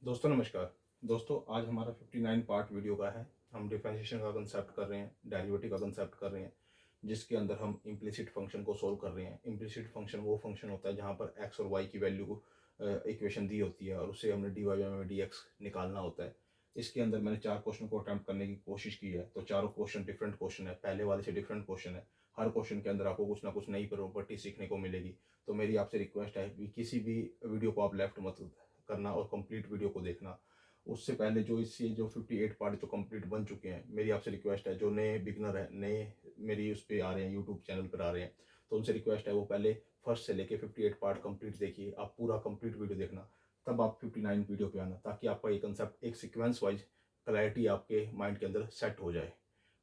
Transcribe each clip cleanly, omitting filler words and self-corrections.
दोस्तों नमस्कार। दोस्तों आज हमारा 59 पार्ट वीडियो का है। हम डिफरेंशिएशन का कंसेप्ट कर रहे हैं, डेरिवेटिव का कंसेप्ट कर रहे हैं, जिसके अंदर हम इम्प्लिसिट फंक्शन को सोल्व कर रहे हैं। इम्प्लिसिट फंक्शन वो फंक्शन होता है जहाँ पर एक्स और वाई की वैल्यू को इक्वेशन दी होती है और उससे हमने डी वाई में डी एक्स निकालना होता है। इसके अंदर मैंने 4 क्वेश्चन को अटैम्प्ट करने की कोशिश की है, तो चारों क्वेश्चन डिफरेंट क्वेश्चन है, पहले वाले से डिफरेंट क्वेश्चन है। हर क्वेश्चन के अंदर आपको कुछ ना कुछ नई प्रॉपर्टी सीखने को मिलेगी। तो मेरी आपसे रिक्वेस्ट है कि किसी भी वीडियो को आप लेफ्ट मत करना और कंप्लीट वीडियो को देखना। उससे पहले जो इससे जो 58 पार्ट जो कंप्लीट बन चुके हैं, मेरी आपसे रिक्वेस्ट है, जो नए बिगनर है, नए मेरी उस पर आ रहे हैं, यूट्यूब चैनल पर आ रहे हैं, तो उनसे रिक्वेस्ट है वो पहले फर्स्ट से लेके 58 पार्ट कंप्लीट देखिए। आप पूरा कंप्लीट वीडियो देखना, तब आप 59 वीडियो पे आना, ताकि आपका ये कंसेप्ट एक सीक्वेंस वाइज क्लैरिटी आपके माइंड के अंदर सेट हो जाए।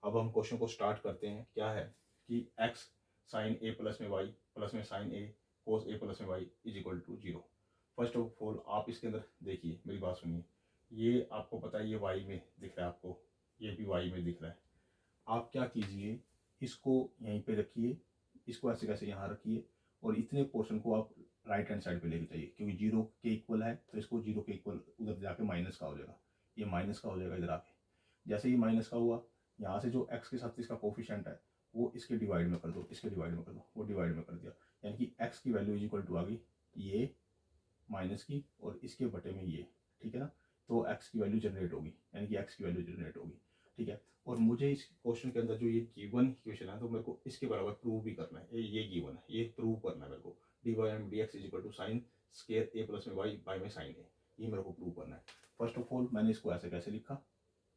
अब हम क्वेश्चन को स्टार्ट करते हैं। क्या है कि एक्स साइन ए प्लस में वाई प्लस में sine A cos A plus में Y is equal to 0। First of all आप इसके अंदर देखिए, मेरी बात सुनिए। ये आपको पता है, ये वाई में दिख रहा है आपको, ये भी वाई में दिख रहा है। आप क्या कीजिए, इसको यहीं पे रखिए, इसको ऐसे कैसे यहाँ रखिए, और इतने पोर्शन को आप राइट हैंड साइड पे लेके जाइए, क्योंकि जीरो के इक्वल है तो इसको जीरो के इक्वल उधर जाके माइनस का हो जाएगा। ये माइनस का हो जाएगा इधर आके। जैसे ये माइनस का हुआ, यहाँ से जो एक्स के साथ इसका कोफिशिएंट है वो इसके डिवाइड में कर दो, इसके डिवाइड में कर दो, वो डिवाइड में कर दिया, यानी कि एक्स की वैल्यू इज इक्वल टू आ गई ये माइनस की और इसके बटे में ये। ठीक है ना, तो एक्स की वैल्यू जनरेट होगी, यानी कि एक्स की वैल्यू जनरेट होगी। ठीक है, और मुझे इस क्वेश्चन के अंदर जो ये गिवन इक्वेशन है, तो मेरे को इसके बराबर प्रूव भी करना है। ये गिवन है, ये प्रूव करना है मेरे को। D Y M D X is equal to sine square A plus में वाई बाई में साइन ए, ये मेरे को प्रूव करना है। फर्स्ट ऑफ ऑल मैंने इसको ऐसे कैसे लिखा,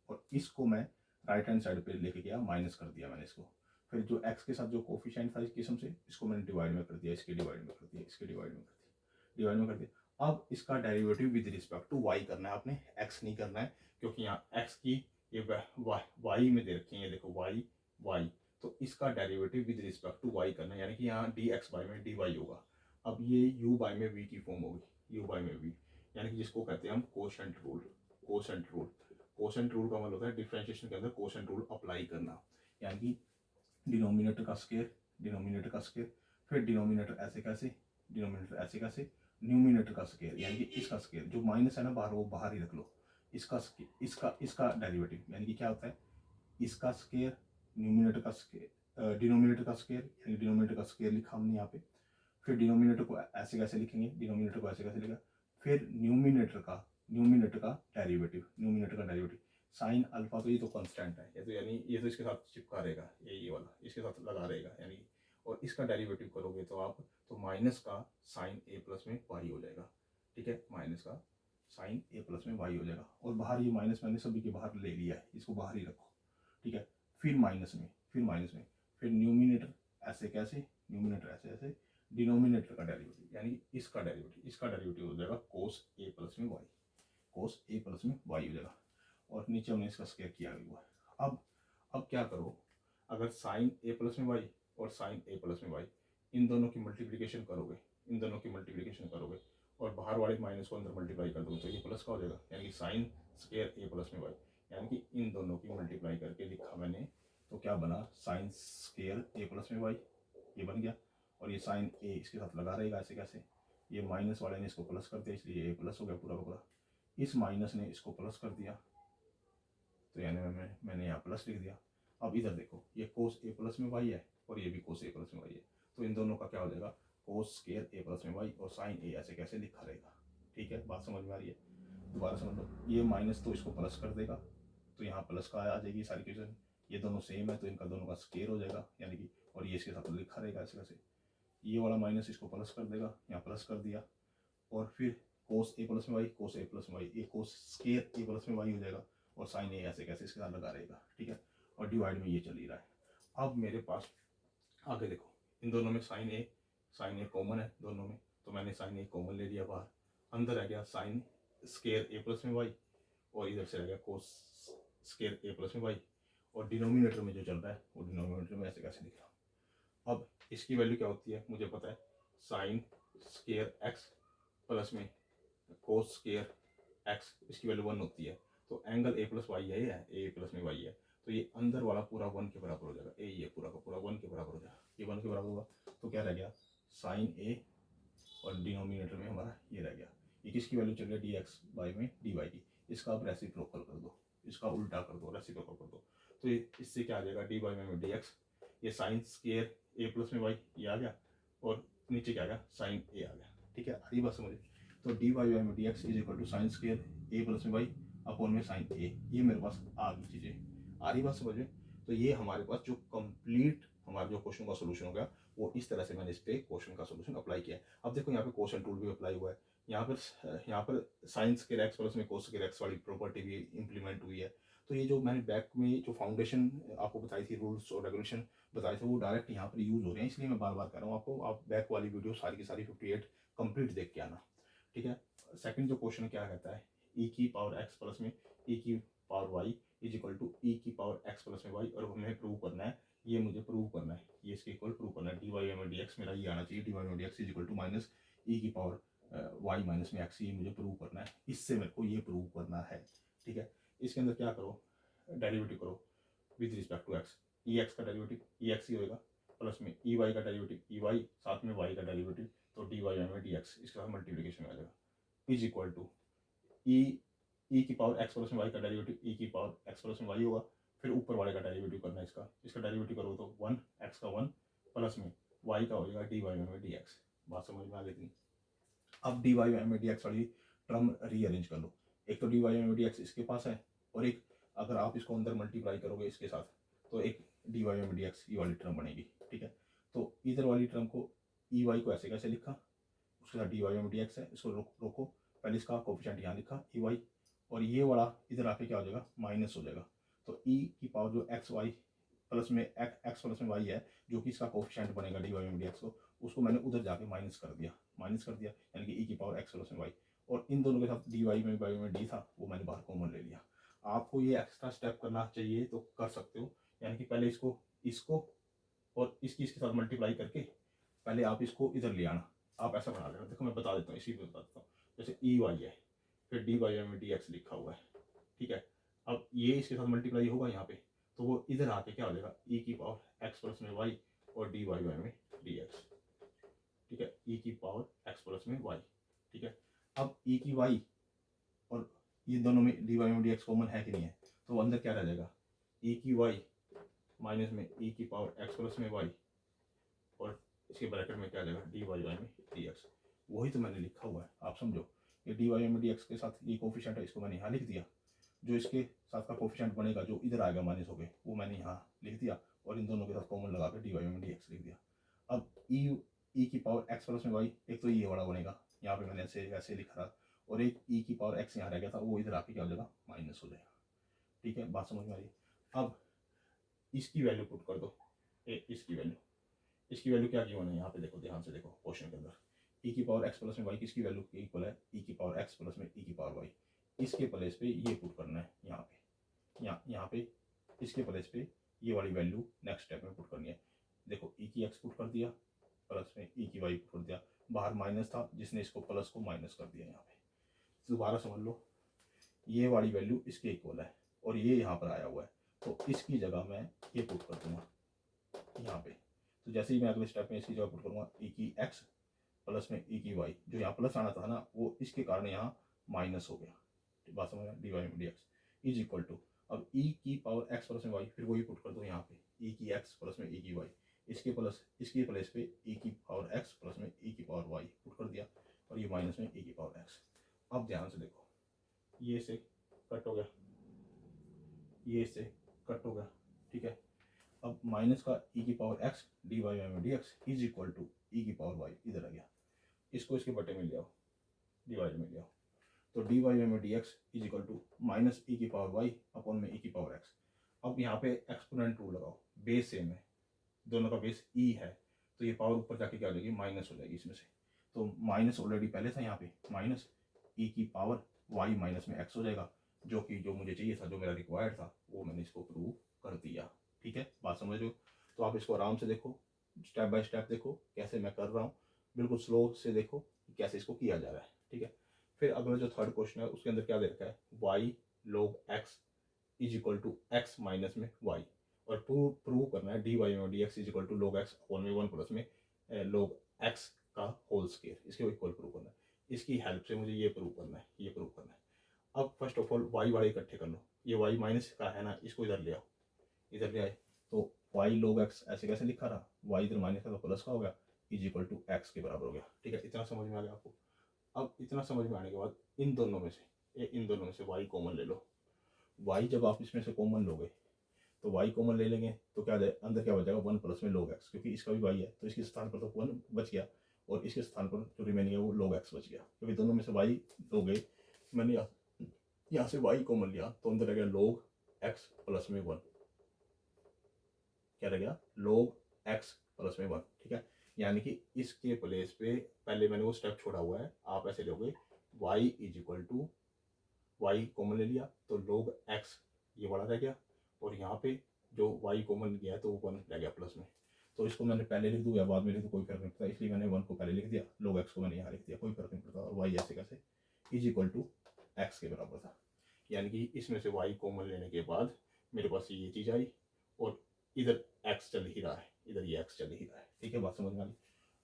और इसको मैं राइट हैंड साइड पे लेके गया, माइनस कर दिया मैंने इसको। फिर जो एक्स के साथ जो कोफिशिएंट था इस किस्म से, इसको मैंने डिवाइड में कर दिया, इसके डिवाइड में कर दिया, इसके डिवाइड में कर दिया, डिवाइड में कर दिया। अब इसका derivative with respect to Y करना है आपने, एक्स नहीं करना है, क्योंकि यहाँ एक्स की ये वाई में दे रखी है, ये देखो वाई वाई, तो इसका derivative with respect to Y करना है, यानी कि यहाँ डी एक्स बाई में डी वाई होगा। अब ये यू बाई में वी की फॉर्म होगी, यू बाई में वी, यानी कि जिसको कहते हैं हम quotient rule. Quotient rule, quotient rule का मतलब होता है डिफरेंशिएशन के अंदर कोशेंट रूल अप्लाई करना, यानी कि डिनोमिनेटर का स्केयर, डिनोमिनेटर का स्केयर, फिर डिनोमिनेटर ऐसे कैसे, डिनोमिनेटर ऐसे कैसे, न्यूमिनेटर का स्केयर, यानी कि इसका स्केयर जो माइनस है ना बाहर, वो बाहर ही रख लो। इसका इसका इसका डेरिवेटिव, यानी कि क्या होता है, इसका स्केयर, न्यूमिनेटर का स्केयर, डिनोमिनेटर का स्केयर, यानी डिनोमिनेटर का स्केयर लिखा हमने यहाँ पे। फिर डिनोमिनेटर को ऐसे कैसे लिखेंगे, डिनोमिनेटर को ऐसे कैसे लिखा, फिर न्यूमिनेटर का डेरिवेटिव, न्यूमिनेटर का डेरिवेटिव साइन अल्फा, तो ये तो कांस्टेंट है, ये तो यानी ये तो इसके साथ चिपका रहेगा, ये वाला इसके साथ लगा रहेगा, यानी और इसका डेरिवेटिव करोगे तो आप तो माइनस का साइन ए प्लस में वाई हो जाएगा। ठीक है, माइनस का साइन ए प्लस में वाई हो जाएगा, और बाहर ये माइनस मैंने सभी के बाहर ले लिया है, इसको बाहर ही रखो। ठीक है, फिर माइनस में, फिर न्यूमिनेटर ऐसे कैसे, न्यूमिनेटर ऐसे ऐसे, डिनोमिनेटर का डेरिवेटिव, यानी इसका डेरिवेटिव हो जाएगा कोस ए प्लस में वाई, कोस ए प्लस में वाई हो जाएगा, और नीचे हमने इसका स्क्वायर किया हुआ है। अब क्या करो, अगर साइन ए प्लस में वाई और साइन ए प्लस में वाई, इन दोनों की मल्टीप्लिकेशन करोगे, इन दोनों की मल्टीप्लिकेशन करोगे और बाहर वाले माइनस को अंदर मल्टीप्लाई कर दोगे, तो ये प्लस का हो जाएगा, यानी कि साइन स्क्वायर ए प्लस में वाई, यानी कि इन दोनों की मल्टीप्लाई करके लिखा मैंने, तो क्या बना, साइन स्क्वायर ए प्लस में वाई, ये बन गया। और ये साइन ए इसके साथ लगा रहेगा ऐसे कैसे, ये माइनस वाले ने इसको प्लस कर दिया, इसलिए ये प्लस हो गया पूरा का पूरा, इस माइनस ने इसको प्लस कर दिया, तो यानी मैंने यहाँ प्लस लिख दिया। अब इधर देखो, ये कोस ए प्लस में वाई है और ये भी कोस ए प्लस में वाई है, तो इन दोनों का क्या हो जाएगा, कोस स्क्वायर ए प्लस में वाई और साइन ए ऐसे कैसे लिखा रहेगा। ठीक है, बात समझ में आ रही है, दोबारा समझ लो। ये माइनस तो इसको प्लस कर देगा, तो यहाँ प्लस का आ जाएगी सारी क्वेश्चन। ये दोनों सेम है तो इनका दोनों का स्क्वायर हो जाएगा, यानी कि और ये इसके साथ लिखा रहेगा ऐसे कैसे, ये वाला माइनस इसको प्लस कर देगा, यहाँ प्लस कर दिया, और फिर कोस ए प्लस में वाई, कोस ए प्लस में वाई, ये कोस स्क्वायर ए प्लस में वाई हो जाएगा, और साइन ए ऐसे कैसे इसके साथ लगा रहेगा। ठीक है, और डिवाइड में ये चल ही रहा है। अब मेरे पास आगे देखो, इन दोनों में साइन ए कॉमन है दोनों में, तो मैंने साइन ए कॉमन ले लिया बाहर, अंदर आ गया साइन स्क्वायर ए प्लस में वाई, और इधर से आ गया कोस स्क्वायर ए प्लस में वाई, और डिनोमिनेटर में जो चल रहा है वो डिनोमिनेटर में ऐसे कैसे दिख रहा हूँ। अब इसकी वैल्यू क्या होती है मुझे पता है, साइन स्क्वायर एक्स प्लस में कोस स्क्वायर एक्स, इसकी वैल्यू 1 होती है, तो एंगल ए प्लस वाई है, ए प्लस में वाई है, तो ये अंदर वाला पूरा 1 के बराबर हो जाएगा, ये पूरा का पूरा 1 के बराबर हो जाएगा, ये 1 के बराबर होगा, तो क्या रह गया, साइन ए, और डिनोमिनेटर में हमारा ये रह गया, ये किसकी वैल्यू चल रही है, डी एक्स बाई में डी वाई की। इसका आप रेसिप्रोकल कर दो, इसका उल्टा कर दो, रेसिप्रोकल कर दो। तो इससे क्या आ जाएगा, डी बाई में डी एक्स, ये साइन स्केयर ए प्लस में वाई ये आ गया, और नीचे क्या आ गया, साइन ए आ गया। ठीक है, आ रही बात समझ। तो डी वाई में D X is equal to sine square A plus में वाई अपॉन में साइन ए, ये मेरे पास आ गई चीज़ें। आ रही बात समझ में। तो ये हमारे पास जो कंप्लीट हमारा जो क्वेश्चन का सोल्यूशन हो गया, वो इस तरह से मैंने इस पे क्वेश्चन का सोल्यूशन अप्लाई किया है। अब देखो यहाँ पे क्वेश्चन टूल भी अप्लाई हुआ है, यहाँ पर साइंस के एक्स प्लस में कोस के एक्स वाली प्रॉपर्टी भी इंप्लीमेंट हुई है। तो ये जो मैंने बैक में जो फाउंडेशन आपको बताई थी, रूल्स और रेगुलेशन बताए थे, वो डायरेक्ट यहाँ पर यूज हो रहे हैं, इसलिए मैं बार बार कह रहा हूँ आपको, आप बैक वाली वीडियो सारी की सारी 58 कंप्लीट देख के आना। ठीक है, सेकंड जो क्वेश्चन क्या कहता है, ई की पावर एक्स प्लस में ई की power Y is equal to E की पावर एक्स प्लस में वाई, और हमें प्रूव करना है, ये मुझे प्रूव करना है, ये इसके इक्वल प्रूव करना है, D Y M D X मेरा ये आना चाहिए, D Y M D X is equal to minus E की पावर वाई माइनस में एक्स, ये मुझे प्रूव करना है, इससे मेरे को ये प्रूव करना है। ठीक है, इसके अंदर क्या करो, डेरिवेटिव करो with respect to X, E X का डेरिवेटिव ई एक्स ही होएगा, प्लस में ई वाई का डेरिवेटिव ई वाई, साथ में वाई का डेरिवेटिव, तो डी वाई में डी एक्स, इसके साथ मल्टीप्लिकेशन आ जाएगा, इज इक्वल टू ई की पावर एक्स प्लस में वाई का डेरिवेटिव ई की पावर एक्स प्लस में वाई होगा, फिर ऊपर वाले का डेरिवेटिव करना है, इसका डेरिवेटिव करो तो 1 एक्स का 1 प्लस में वाई का हो जाएगा डी वाई में डी एक्स। बात समझ में आ गई थी। अब डी वाई में डी एक्स वाली टर्म रीअरेंज कर लो, एक तो डी वाई में डी एक्स इसके पास है, और एक अगर आप इसको अंदर मल्टीप्लाई करोगे इसके साथ, तो एक डी वाई में डी एक्स ये वाली टर्म बनेगी। ठीक है, तो इधर वाली टर्म को ई वाई को ऐसे कैसे लिखा, उसके साथ डी वाई में डी एक्स है, इसको रोको, पहले इसका कोफिशिएंट यहाँ लिखा ई वाई, और ये वाला इधर आके क्या हो जाएगा, माइनस हो जाएगा। तो ई की पावर जो एक्स वाई प्लस में एक्स प्लस में वाई है, जो कि इसका कोफिशिएंट बनेगा डी वाई में डी एक्स को, उसको मैंने उधर जाके माइनस कर दिया, यानी कि ई की पावर एक्स प्लस में वाई, और इन दोनों के साथ डी वाई में डी था, वो मैंने बाहर कॉमन ले लिया। आपको ये एक्स्ट्रा स्टेप करना चाहिए तो कर सकते हो, यानी कि पहले इसको और इसके साथ मल्टीप्लाई करके पहले आप इसको इधर ले आना, आप ऐसा बना लेना। देखो मैं बता देता हूँ, इसी पे बता देता हूँ, जैसे ई वाई है, फिर डी वाई में डी एक्स लिखा हुआ है। ठीक है, अब ये इसके साथ मल्टीप्लाई होगा यहाँ पे, तो वो इधर आके क्या हो जाएगा, ई की पावर एक्स प्लस में वाई और डी वाई में डी एक्स। ठीक है, ई की पावर एक्स प्लस में वाई। ठीक है, अब ई की वाई और ये दोनों में डी वाई में डी एक्स कॉमन है कि नहीं है, तो अंदर क्या रह जाएगा, ई की वाई माइनस में ई की पावर एक्स प्लस में वाई, और इसके ब्रैकेट में क्या आ जाएगा, डी वाई में डी एक्स। वही तो मैंने लिखा हुआ है, आप समझो, ये डी वाई में डी एक्स के साथ ये कोफिशिएंट है, इसको मैंने यहाँ लिख दिया, जो इसके साथ का कोफिशिएंट बनेगा जो इधर आएगा माइनस हो गए, वो मैंने यहाँ लिख दिया, और इन दोनों के साथ कॉमन लगा के डी वाई में डी एक्स लिख दिया। अब ई की पावर एक्स प्लस में वाई, एक तो ये वाला बनेगा, यहाँ पे मैंने ऐसे लिखा था, और एक ई की पावर एक्स यहाँ रह गया था, वो इधर आके क्या हो जाएगा, माइनस हो जाएगा। ठीक है, बात समझ में आ रही है। अब इसकी वैल्यू पुट कर दो, इसकी वैल्यू क्या की होना है, यहाँ पे देखो, ध्यान से देखो क्वेश्चन के अंदर, ई की पावर एक्स प्लस में वाई किसकी वैल्यू के इक्वल है, ई की पावर एक्स प्लस में ई की पावर वाई। इसके प्लेस पे ये पुट करना है, यहाँ पे इसके प्लेस पे ये वाली वैल्यू नेक्स्ट स्टेप में पुट करनी है। देखो ई की एक्स पुट कर दिया, प्लस में ई की वाई पुट कर दिया, बाहर माइनस था जिसने इसको प्लस को माइनस कर दिया। यहाँ पे दोबारा समझ लो, ये वाली वैल्यू इसके इक्वल है, और ये यहाँ पर आया हुआ है, तो इसकी जगह मैं ये पुट कर दूंगा यहाँ पे। तो जैसे ही मैं अगले स्टेप में इसकी जगह पुट करूँगा, ई की एक्स प्लस में ई की वाई, जो यहाँ प्लस आना था ना, वो इसके कारण यहाँ माइनस हो गया। बात समझ में, डी वाई में D X is equal to, अब ई की पावर एक्स प्लस में वाई, फिर वही पुट कर दो यहाँ पे, ई की एक्स प्लस में ई की वाई, इसके प्लेस पे ई की पावर एक्स प्लस में ई की पावर वाई पुट कर दिया, और ये माइनस में ई की पावर एक्स। अब ध्यान से देखो, ये से कट हो गया, ये से कट हो गया। ठीक है, अब माइनस का ई की पावर एक्स डी वाई में D X is equal to E की पावर वाई, इधर आ गया, इसको इसके बटे में ले आओ, डी वाई में ले आओ, तो डी वाई में D X is equal to minus E की पावर वाई अपॉन में ई की पावर एक्स। अब यहाँ पे एक्सपोनेंट रूल लगाओ, बेस सेम है, दोनों का बेस ई है, तो ये पावर ऊपर जाके क्या हो जाएगी, माइनस हो जाएगी इसमें से, तो माइनस ऑलरेडी पहले था यहाँ पे, माइनस ई की पावर वाई माइनस में एक्स हो जाएगा, जो मुझे चाहिए था, जो मेरा रिक्वायर्ड था, वो मैंने इसको प्रूव कर दिया। ठीक है, बात समझ रहे हो। तो आप इसको आराम से देखो, स्टेप बाय स्टेप देखो कैसे मैं कर रहा हूँ, बिल्कुल स्लो से देखो कैसे इसको किया जा रहा है। ठीक है, फिर अगला जो थर्ड क्वेश्चन है उसके अंदर क्या दे रखा है, Y log X is equal to X minus में वाई, और प्रूव करना है डी वाई में D X is equal to log X upon में 1 प्लस में लॉग एक्स का होल स्क्वायर, इसके इक्वल प्रूव करना है। इसकी हेल्प से मुझे ये प्रूव करना है, ये प्रूव करना है। अब फर्स्ट ऑफ ऑल वाई वाले इकट्ठे कर लो, ये वाई माइनस का है ना, इसको इधर ले आओ, इधर ले आए तो वाई log x ऐसे कैसे लिखा रहा, वाई इधर माइनस का तो प्लस का हो गया, इज इक्वल टू एक्स के बराबर हो गया। ठीक है, इतना समझ में आ गया आपको। अब इतना समझ में आने के बाद इन दोनों में से इन दोनों में से वाई कॉमन ले लो। वाई जब आप इसमें से कॉमन लोगे तो वाई कॉमन ले लेंगे तो क्या जाए, अंदर क्या बच जाएगा, वन प्लस में log x, क्योंकि इसका भी वाई है तो इसके स्थान पर तो वन बच गया और इसके स्थान पर जो रिमेनिंग है वो log x बच गया, क्योंकि दोनों में से वाई लोगे। मैंने यहाँ से वाई कॉमन लिया तो अंदर रह गया log x प्लस में वन, क्या रह गया, log x प्लस में वन। ठीक है, यानी कि इसके प्लेस पे पहले मैंने वो स्टेप छोड़ा हुआ है, आप ऐसे लोगे y is equal to, Y common ले लिया तो log x ये बड़ा रह गया, और यहाँ पे जो y कॉमन गया तो वो वन रह गया प्लस में। तो इसको मैंने पहले लिख दूँ या बाद में लिख दूँ कोई फर्क नहीं पड़ता, इसलिए मैंने वन को पहले लिख दिया, log x को मैंने यहाँ लिख दिया, कोई फर्क नहीं पड़ता। और y ऐसे कैसे इज इक्वल टू x के बराबर था, यानी कि इसमें से y कॉमन लेने के बाद मेरे पास ये चीज़ आई और इधर x चल ही रहा है, इधर ये x चल ही रहा है। ठीक है, बात समझ में आ गई।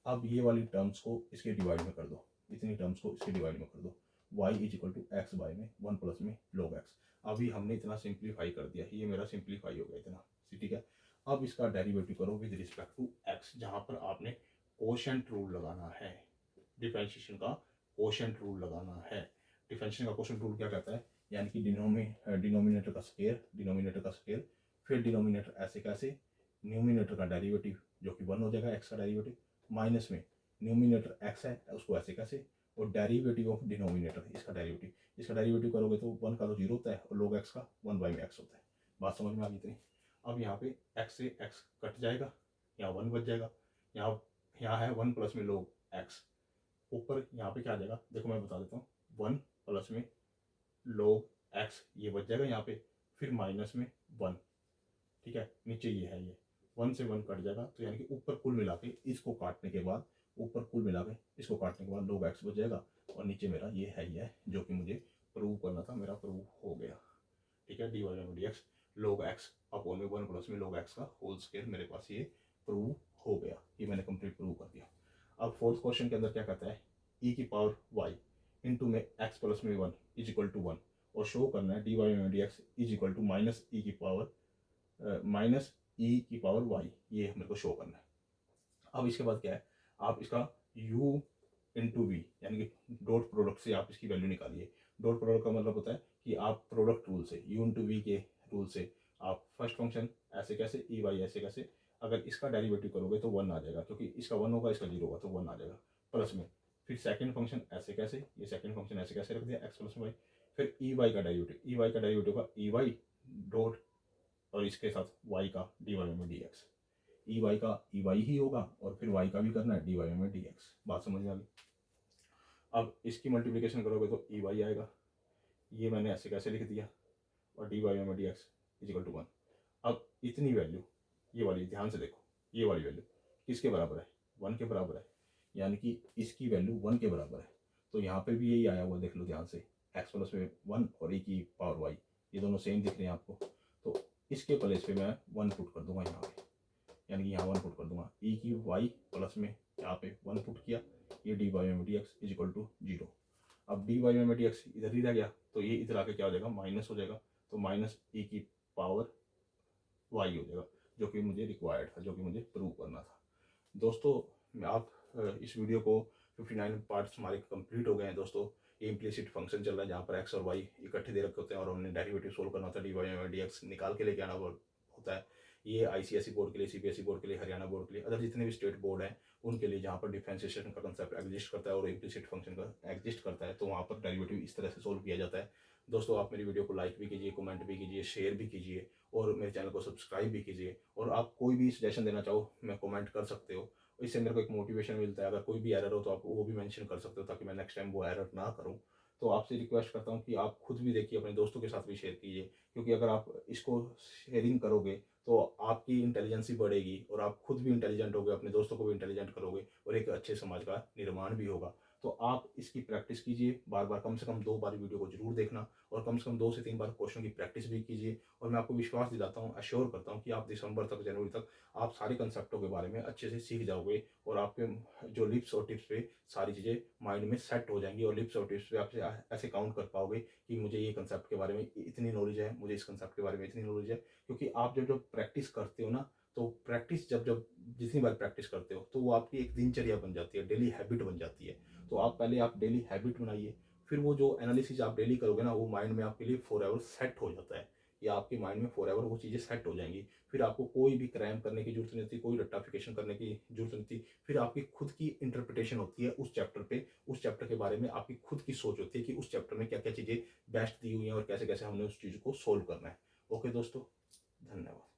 अब ये वाली टर्म्स को इसके डिवाइड में कर दो, इतनी टर्म्स को इसके डिवाइड में कर दो, y is equal to X by में वन प्लस में log x। अभी हमने इतना सिंप्लीफाई कर दिया, ये मेरा सिंप्लीफाई हो गया इतना। ठीक है, अब इसका डेरिवेटिव करो विद रिस्पेक्ट टू x, जहाँ पर आपने कोशेंट रूल लगाना है, डिफरेंशिएशन का कोशेंट रूल लगाना है। डिफरेंशिएशन का कोशेंट रूल क्या कहता है, यानी कि डिनोमिनेटर का स्केयर, फिर डिनोमिनेटर ऐसे कैसे, न्यूमिनेटर का डेरिवेटिव जो कि वन हो जाएगा एक्स का डेरिवेटिव, माइनस में न्यूमिनेटर एक्स है उसको ऐसे कैसे, और डेरिवेटिव ऑफ डिनोमिनेटर, इसका डेरिवेटिव करोगे तो वन का तो जीरो होता है और log x का वन बाई में एक्स होता है। बात समझ में आ गई इतनी। अब यहाँ पे x से x कट जाएगा, यहाँ वन बच जाएगा, यहाँ है वन प्लस में log x, ऊपर यहाँ पे क्या आ जाएगा, देखो मैं बता देता हूँ, वन प्लस में log x ये बच जाएगा यहाँ पे, फिर माइनस में वन। ठीक है, नीचे ये है, ये वन से वन कट जाएगा, तो यानी कि ऊपर कुल मिला के इसको काटने के बाद, ऊपर कुल मिला के इसको काटने के बाद log x बच जाएगा, और नीचे मेरा ये है, ये है जो कि मुझे प्रूव करना था, मेरा प्रूव हो गया। ठीक है, डी वाई में D x log x upon में वन प्लस में log x का होल स्क्वायर, मेरे पास ये प्रूव हो गया, ये मैंने कंप्लीट प्रूव कर दिया। अब फोर्थ क्वेश्चन के अंदर क्या कहता है, e की पावर y इंटू में x प्लस में one is equal to one, और शो करना है डी वाई में D X is equal to minus E की पावर वाई, ये मेरे को शो करना है। अब इसके बाद क्या है, आप इसका u इंटू वी यानी कि डॉट प्रोडक्ट से आप इसकी वैल्यू निकालिए। डॉट प्रोडक्ट का मतलब होता है कि आप प्रोडक्ट रूल से, u इंटू वी के रूल से आप फर्स्ट फंक्शन ऐसे कैसे, ई वाई ऐसे कैसे, अगर इसका डेरिवेटिव करोगे तो वन आ जाएगा, क्योंकि इसका वन होगा इसका जीरो होगा तो वन आ जाएगा, प्लस में फिर सेकंड फंक्शन ऐसे कैसे, ये सेकंड फंक्शन ऐसे कैसे रख दिया एक्स प्लस वाई, फिर ई वाई का डेरिवेटिव का ई वाई डॉट और इसके साथ y का डी वाई में डी एक्स, ई वाई का ई वाई ही होगा और फिर y का भी करना है डी वाई में डी एक्स। बात समझ में आ गई। अब इसकी मल्टीप्लिकेशन करोगे तो ई वाई आएगा, ये मैंने ऐसे कैसे लिख दिया, और डी वाई में D X is equal to one. अब इतनी वैल्यू, ये वाली ध्यान से देखो, ये वाली वैल्यू किसके बराबर है, वन के बराबर है, यानी कि इसकी वैल्यू वन के बराबर है। तो यहाँ पे भी यही आया हुआ, देख लो ध्यान से, एक्स प्लस में वन और e की पावर वाई, ये दोनों सेम दिख रहे हैं आपको, तो इसके प्लेस पे मैं वन पुट कर दूंगा यहाँ पे, यानी कि यहाँ वन पुट कर दूंगा, e की वाई प्लस में यहाँ पे वन पुट किया, ये डी वाई में D X is equal to zero. अब डी वाई में डी एक्स इधर ही रह गया, तो ये इधर आके क्या हो जाएगा, माइनस हो जाएगा, तो माइनस e की पावर वाई हो जाएगा, जो कि मुझे रिक्वायर्ड था, जो कि मुझे प्रूव करना था। दोस्तों आप इस वीडियो को 59 पार्ट्स हमारे कंप्लीट हो गए हैं दोस्तों। ये इम्प्लिसिट फंक्शन चल रहा है जहाँ पर एक्स और वाई इकट्ठे दे रखे होते हैं और हमने डेरिवेटिव सोल्व करना होता है, डी वाई में डी एक्स निकाल के लेके आना होता है। ये आईसीएसई बोर्ड के लिए, सीबीएसई बोर्ड के लिए, हरियाणा बोर्ड के लिए, अदर जितने भी स्टेट बोर्ड हैं उनके लिए, जहाँ पर डिफरेंशिएशन का कंसेप्ट एग्जिस्ट करता है और इम्प्लिसिट फंक्शन का एग्जिस्ट करता है, तो वहाँ पर डेरिवेटिव इस तरह से सोल्व किया जाता है। दोस्तों आप मेरी वीडियो को लाइक भी कीजिए, कमेंट भी कीजिए, शेयर भी कीजिए और मेरे चैनल को सब्सक्राइब भी कीजिए। और आप कोई भी सजेशन देना चाहो मैं कमेंट कर सकते हो, इससे मेरे को एक मोटिवेशन मिलता है। अगर कोई भी एरर हो तो आप वो भी मेंशन कर सकते हो, ताकि मैं नेक्स्ट टाइम वो एरर ना करूँ। तो आपसे रिक्वेस्ट करता हूँ कि आप खुद भी देखिए, अपने दोस्तों के साथ भी शेयर कीजिए, क्योंकि अगर आप इसको शेयरिंग करोगे तो आपकी इंटेलिजेंस ही बढ़ेगी और आप खुद भी इंटेलिजेंट होगे, अपने दोस्तों को भी इंटेलिजेंट करोगे और एक अच्छे समाज का निर्माण भी होगा। तो आप इसकी प्रैक्टिस कीजिए, बार बार कम से कम 2 बार वीडियो को जरूर देखना और कम से कम 2 से 3 बार क्वेश्चन की प्रैक्टिस भी कीजिए। और मैं आपको विश्वास दिलाता हूँ, अश्योर करता हूँ कि आप दिसंबर तक, जनवरी तक आप सारे कंसेप्टों के बारे में अच्छे से सीख जाओगे और आपके जो लिप्स और टिप्स पे सारी चीज़ें माइंड में सेट हो जाएंगी और लिप्स और टिप्स पे आप ऐसे काउंट कर पाओगे कि मुझे ये कंसेप्ट के बारे में इतनी नॉलेज है, मुझे इस कंसेप्ट के बारे में इतनी नॉलेज है। क्योंकि आप जब जब प्रैक्टिस करते हो ना, तो प्रैक्टिस जब जब जितनी बार प्रैक्टिस करते हो तो वो आपकी एक दिनचर्या बन जाती है, डेली हैबिट बन जाती है। तो आप पहले आप डेली हैबिट बनाइए, फिर वो जो एनालिसिस आप डेली करोगे ना, वो माइंड में आपके लिए फॉर एवर सेट हो जाता है, या आपके माइंड में फॉर एवर वो चीज़ें सेट हो जाएंगी। फिर आपको कोई भी क्रैम करने की जरूरत नहीं होती, कोई रट्टाफिकेशन करने की जरूरत नहीं होती। फिर आपकी खुद की इंटरप्रिटेशन होती है उस चैप्टर पे, उस चैप्टर के बारे में आपकी खुद की सोच होती है कि उस चैप्टर में क्या क्या चीज़ें बेस्ट दी हुई हैं और कैसे कैसे हमने उस चीज़ को सोल्व करना है। ओके दोस्तों, धन्यवाद।